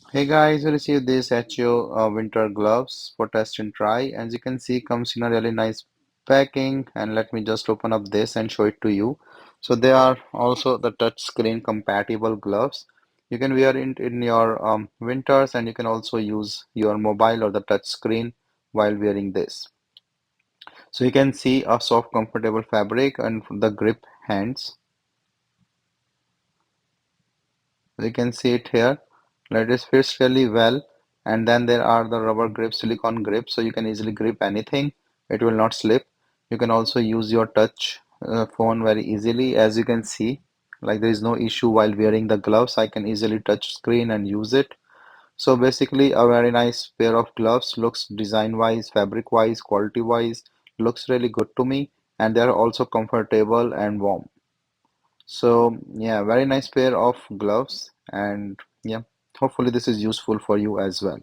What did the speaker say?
Hey guys, we received this Achiou winter gloves for test and try. As you can see, comes in a really nice packing. And let me just open up this and show it to you. So they are also the touch screen compatible gloves. You can wear it in your winters, and you can also use your mobile or the touch screen while wearing this. So you can see a soft, comfortable fabric and the grip hands. You can see it here. Like it fits really well. And then there are the rubber grip, silicone grip, so you can easily grip anything. It will not slip. You can also use your touch phone very easily, as you can see. Like there is no issue while wearing the gloves. I can easily touch screen and use it. So basically, a very nice pair of gloves. Looks design-wise, fabric-wise, quality-wise, looks really good to me. And they are also comfortable and warm. So yeah, very nice pair of gloves, and yeah, hopefully this is useful for you as well.